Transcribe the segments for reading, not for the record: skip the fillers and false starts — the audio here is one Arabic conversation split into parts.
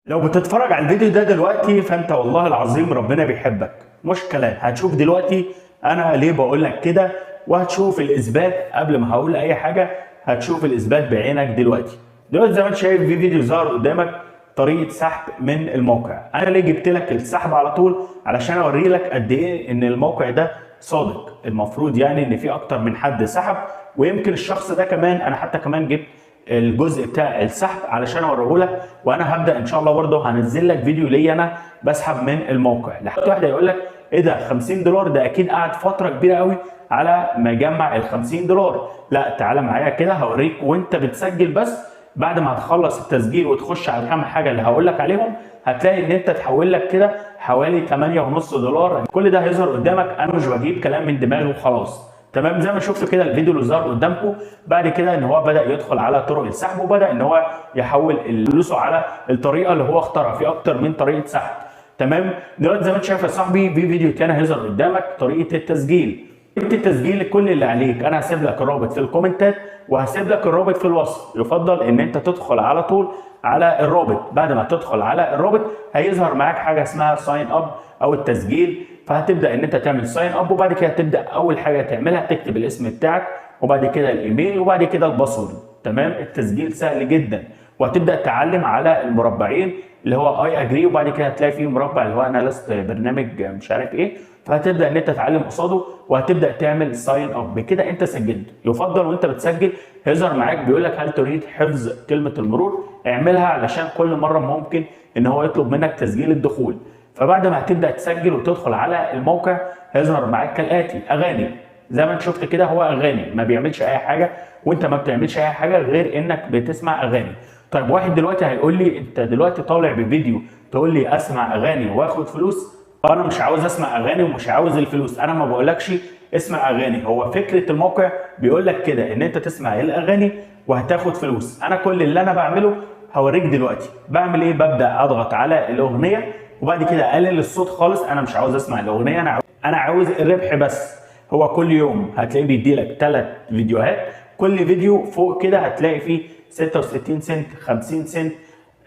لو بتتفرج على الفيديو ده دلوقتي فانت والله العظيم ربنا بيحبك، مش كلام. هتشوف دلوقتي انا ليه بقول لك كده، وهتشوف الاثبات قبل ما هقول اي حاجه. هتشوف الاثبات بعينك دلوقتي. زي ما انت شايف في فيديو ظهر قدامك طريقه سحب من الموقع. انا ليه جبت لك السحب على طول؟ علشان اوري لك قد ايه ان الموقع ده صادق. المفروض يعني ان في اكتر من حد سحب، ويمكن الشخص ده كمان انا حتى كمان جبت الجزء بتاع السحب علشان اوريه لك. وانا هبدا ان شاء الله برضه هنزل لك فيديو ليا انا بسحب من الموقع. لحد واحد يقول لك ايه ده $50 ده اكيد قعد فتره كبيره قوي على ما يجمع ال $50. لا تعالى معايا كده هوريك وانت بتسجل. بس بعد ما هتخلص التسجيل وتخش على الكام حاجه اللي هقول لك عليهم، هتلاقي ان انت تحول لك كده حوالي $8.5. كل ده هيظهر قدامك. انا مش بجيب كلام من دماغي وخلاص. تمام، زي ما شفتوا كده الفيديو اللي ظهر قدامكم. بعد كده ان هو بدا يدخل على طرق السحب، وبدا ان هو يحول فلوسه على الطريقه اللي هو اختارها. في اكتر من طريقه سحب. تمام، دلوقتي زي ما انت شايف يا صاحبي في فيديو تاني هيظهر قدامك طريقه التسجيل. طريقه التسجيل كل اللي عليك انا هسيب لك الرابط في الكومنتات، وهسيب لك الرابط في الوصف. يفضل ان انت تدخل على طول على الرابط. بعد ما تدخل على الرابط هيظهر معاك حاجه اسمها ساين اب او التسجيل. فهتبدا ان انت تعمل ساين اب، وبعد كده تبدا اول حاجه تعملها تكتب الاسم بتاعك، وبعد كده الايميل، وبعد كده الباسورد. تمام، التسجيل سهل جدا. وهتبدا تعلم على المربعين اللي هو اي اجري، وبعد كده هتلاقي فيه مربع اللي هو انا لست برنامج مش عارف ايه. فهتبدا ان انت تتعلم قصاده، وهتبدا تعمل ساين اب. بكده انت سجلت. يفضل وانت بتسجل هيظهر معاك بيقول لك هل تريد حفظ كلمه المرور؟ اعملها علشان كل مره ممكن ان هو يطلب منك تسجيل الدخول. فبعد ما هتبدا تسجل وتدخل على الموقع هيظهر معاك كالاتي: اغاني. زي ما انت شفت كده هو اغاني، ما بيعملش اي حاجه، وانت ما بتعملش اي حاجه غير انك بتسمع اغاني. طيب واحد دلوقتي هيقول لي انت دلوقتي طالع بفيديو تقول لي اسمع اغاني واخد فلوس؟ انا مش عاوز اسمع اغاني ومش عاوز الفلوس. انا ما بقولكش اسمع اغاني. هو فكره الموقع بيقول لك كده ان انت تسمع الاغاني وهتاخد فلوس. انا كل اللي انا بعمله هوريك دلوقتي. بعمل ايه؟ ببدا اضغط على الاغنيه، وبعد كده اقلل الصوت خالص. انا مش عاوز اسمع الاغنيه، انا عاوز الربح بس. هو كل يوم هتلاقيه بيدي لك 3 فيديوهات. كل فيديو فوق كده هتلاقي فيه 66 سنت، 50 سنت،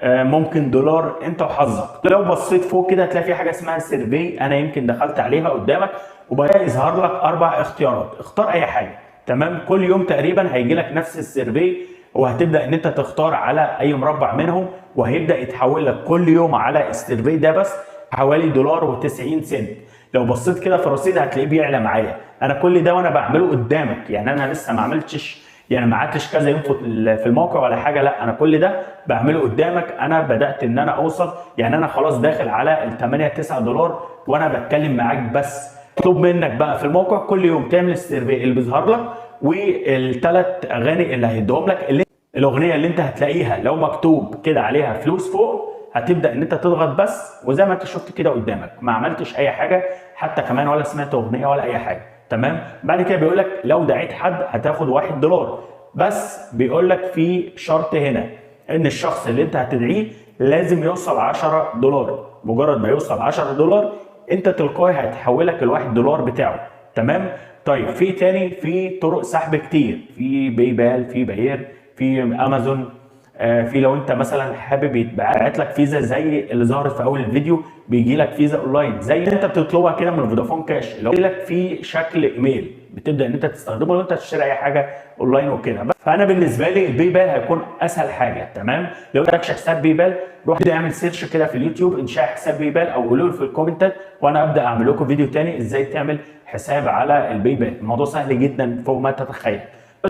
ممكن دولار، انت وحظك. لو بصيت فوق كده هتلاقي في حاجه اسمها سيرفي. انا يمكن دخلت عليها قدامك، وبدا يظهر لك 4 اختيارات. اختار اي حاجه. تمام، كل يوم تقريبا هيجي لك نفس السيرفي، وهتبدا ان انت تختار على اي مربع منهم، وهيبدا يتحول لك كل يوم على السيرفي ده بس حوالي $1.90. لو بصيت كده في الرصيد هتلاقيه بيعلى معايا. انا كل ده وانا بعمله قدامك، يعني انا لسه ما عملتش، يعني ما قعدتش كذا يوم في الموقع ولا حاجه. لا، انا كل ده بعمله قدامك. انا بدات ان اانا اوصل، يعني انا خلاص داخل على ال $8-9 وانا بتكلم معاك بس. مطلوب منك بقى في الموقع كل يوم تعمل السيرفي اللي بيظهر لك، والثلاث اغاني اللي هيديهم لك. الاغنيه اللي انت هتلاقيها لو مكتوب كده عليها فلوس فوق هتبدا ان انت تضغط بس. وزي ما انت شفت كده قدامك ما عملتش اي حاجه حتى كمان، ولا سمعت اغنيه ولا اي حاجه. تمام، بعد كده بيقول لك لو دعيت حد هتاخد $1. بس بيقول لك في شرط هنا ان الشخص اللي انت هتدعيه لازم يوصل $10. مجرد ما يوصل $10 انت تلقائي هيتحولك $1 بتاعه. تمام. طيب في تاني، في طرق سحب كتير، في باي بال، في باير، في امازون، في لو انت مثلا حابب يتبعت لك فيزا زي اللي ظهرت في اول الفيديو، بيجي لك فيزا اونلاين زي انت بتطلبها كده من فودافون كاش، اللي هو لك في شكل ايميل بتبدا ان انت تستخدمه لو انت تشتري اي حاجه اونلاين وكده. فانا بالنسبه لي الباي بال هيكون اسهل حاجه. تمام، لو انت مالكش حساب باي بال روح اعمل سيرش كده في اليوتيوب انشاء حساب باي بال، او قولوا لي في الكومنتات وانا ابدا اعمل لكم فيديو تاني ازاي تعمل حساب على الباي بال. الموضوع سهل جدا فوق ما تتخيل.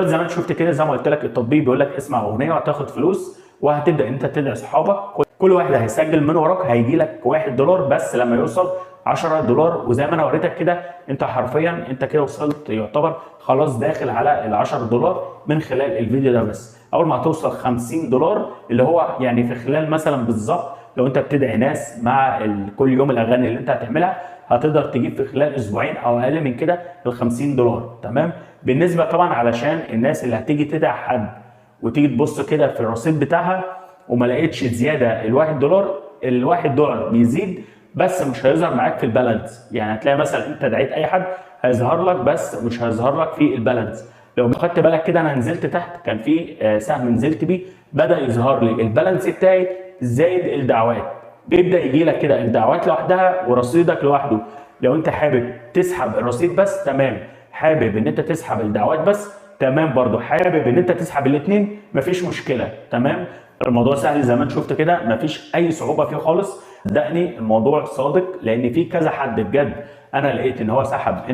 زي ما انت شفت كده، زي ما قلت لك التطبيق بيقول لك اسمع اغنيه وهتاخد فلوس، وهتبدا انت تدعي اصحابك. كل واحد هيسجل من وراك هيجي لك $1 بس لما يوصل $10. وزي ما انا وريتك كده انت حرفيا انت كده وصلت، يعتبر خلاص داخل على $10 من خلال الفيديو ده بس. اول ما هتوصل $50 اللي هو يعني في خلال مثلا بالظبط لو انت بتدعي ناس مع كل يوم الاغاني اللي انت هتعملها هتقدر تجيب في خلال اسبوعين او اقل من كده $50. تمام، بالنسبه طبعا علشان الناس اللي هتيجي تدعي حد وتيجي تبص كده في الرصيد بتاعها وما لقيتش زياده $1، $1 بيزيد بس مش هيظهر معاك في البالانس. يعني هتلاقي مثلا انت دعيت اي حد هيظهر لك بس مش هيظهر لك في البالانس. لو خدت بالك كده انا نزلت تحت كان في سهم نزلت بيه بدا يظهر لي البالانس بتاعي زائد الدعوات. بيبدا يجي لك كده الدعوات لوحدها ورصيدك لوحده. لو انت حابب تسحب الرصيد بس تمام، حابب ان انت تسحب الدعوات بس تمام، برضو حابب ان انت تسحب الاثنين مفيش مشكله تمام. الموضوع سهل زي ما انت شفت كده، مفيش اي صعوبه فيه خالص. صدقني الموضوع صادق، لان في كذا حد بجد انا لقيت ان هو سحب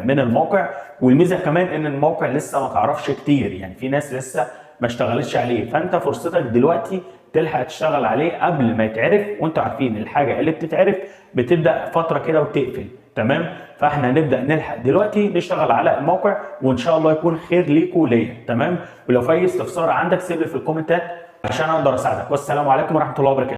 من الموقع. والميزه كمان ان الموقع لسه ما تعرفش كتير، يعني في ناس لسه ما اشتغلتش عليه، فانت فرصتك دلوقتي تلحق تشتغل عليه قبل ما يتعرف. وانتوا عارفين الحاجه اللي بتتعرف بتبدا فتره كده وتقفل تمام. فاحنا هنبدا نلحق دلوقتي نشتغل على الموقع، وان شاء الله يكون خير ليكوا وليا تمام. ولو في اي استفسار عندك سيب لي في الكومنتات عشان اقدر اساعدك. والسلام عليكم ورحمه الله وبركاته.